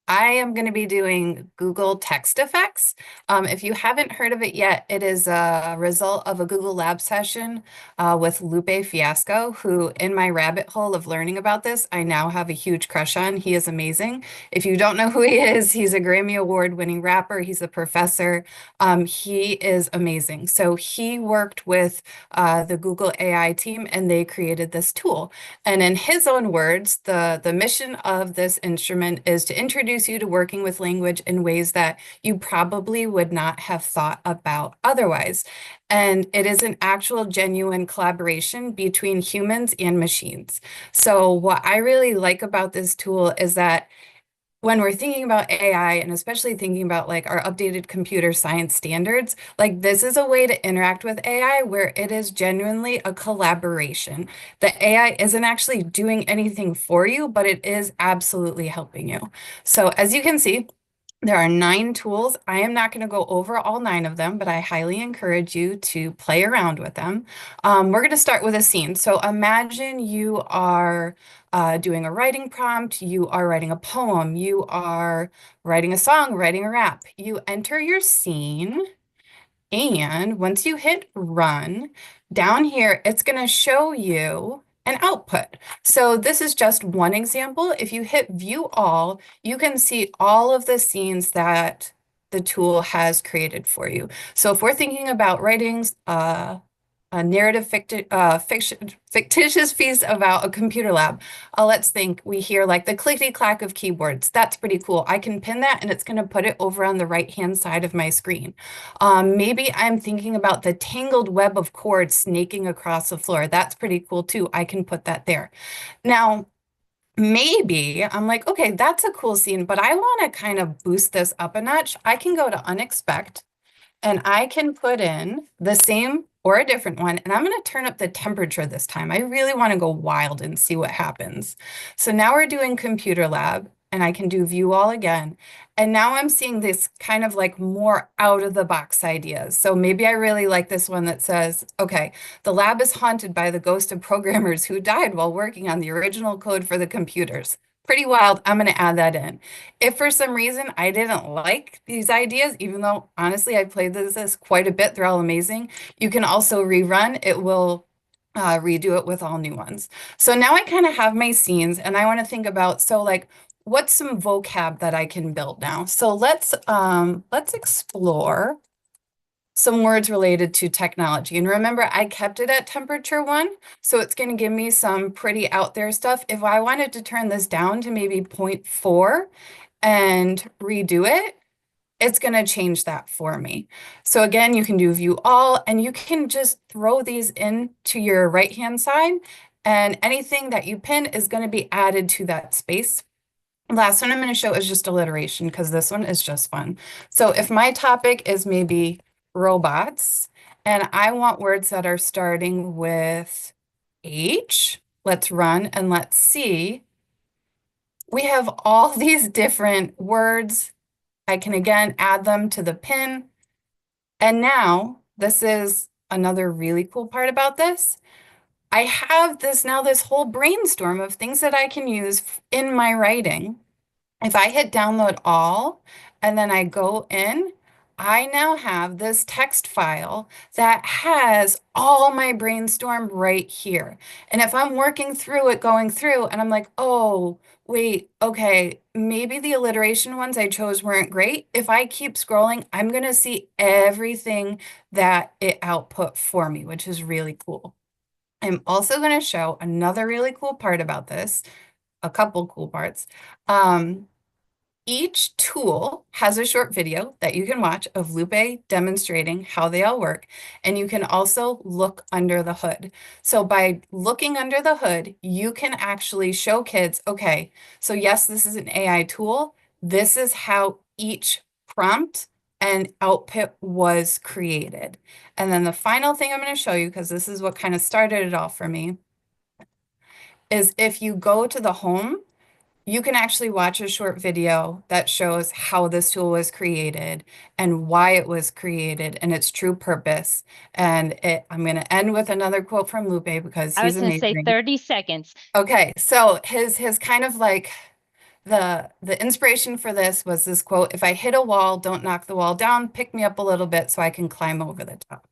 I am going to be doing Google TextFX. If you haven't heard of it yet, it is a result of a Google Lab session with Lupe Fiasco, who, in my rabbit hole of learning about this, I now have a huge crush on. He is amazing. If you don't know who he is, he's a Grammy Award-winning rapper. He's a professor. He is amazing. So he worked with the Google AI team, and they created this tool. And in his own words, the mission of this instrument is to introduce you to working with language in ways that you probably would not have thought about otherwise. And it is an actual genuine collaboration between humans and machines. So what I really like about this tool is that when we're thinking about AI and especially thinking about like our updated computer science standards, like this is a way to interact with AI where it is genuinely a collaboration. The AI isn't actually doing anything for you, but it is absolutely helping you. So as you can see, there are 9 tools. I am not going to go over all 9 of them, but I highly encourage you to play around with them. We're going to start with a scene. So imagine you are doing a writing prompt, you are writing a poem, you are writing a song, writing a rap. You enter your scene, and once you hit run, down here, it's going to show you an output. So this is just one example. If you hit view all, you can see all of the scenes that the tool has created for you. So if we're thinking about writing a narrative fictitious piece about a computer lab. Let's think we hear like the clickety clack of keyboards. That's pretty cool. I can pin that and it's going to put it over on the right-hand side of my screen. Maybe I'm thinking about the tangled web of cords snaking across the floor. That's pretty cool too. I can put that there. Now, maybe I'm like, okay, that's a cool scene, but I want to kind of boost this up a notch. I can go to unexpect and I can put in the same or a different one, and I'm going to turn up the temperature this time. I really want to go wild and see what happens. So now we're doing computer lab, and I can do view all again. And now I'm seeing this kind of like more out of the box ideas. So maybe I really like this one that says, okay, the lab is haunted by the ghost of programmers who died while working on the original code for the computers. Pretty wild. I'm going to add that in. If for some reason I didn't like these ideas, even though honestly I played this quite a bit, they're all amazing, you can also rerun. It will redo it with all new ones. So now I kind of have my scenes and I want to think about, so like, what's some vocab that I can build now? So let's explore some words related to technology. And remember, I kept it at temperature 1, so it's going to give me some pretty out there stuff. If I wanted to turn this down to maybe 0.4 and redo it, it's going to change that for me. So again, you can do view all, and you can just throw these into your right-hand side, and anything that you pin is going to be added to that space. Last one I'm going to show is just alliteration because this one is just fun. So if my topic is maybe robots and I want words that are starting with H, let's run and let's see. We have all these different words. I can again add them to the pin. And now this is another really cool part about this. I have this whole brainstorm of things that I can use in my writing. If I hit download all and then I go in, I now have this text file that has all my brainstorm right here. And if I'm working through it, going through, and I'm like, oh, wait, okay, maybe the alliteration ones I chose weren't great. If I keep scrolling, I'm going to see everything that it output for me, which is really cool. I'm also going to show another really cool part about this, a couple cool parts. Each tool has a short video that you can watch of Lupe demonstrating how they all work, and you can also look under the hood. So by looking under the hood, you can actually show kids, okay, so yes, this is an AI tool. This is how each prompt and output was created. And then the final thing I'm going to show you, because this is what kind of started it all for me, is if you go to the home, you can actually watch a short video that shows how this tool was created and why it was created and its true purpose. And I'm going to end with another quote from Lupe because I he's was going to say amazing. 30 seconds. Okay, so his kind of like The inspiration for this was this quote, "If I hit a wall, don't knock the wall down, pick me up a little bit so I can climb over the top."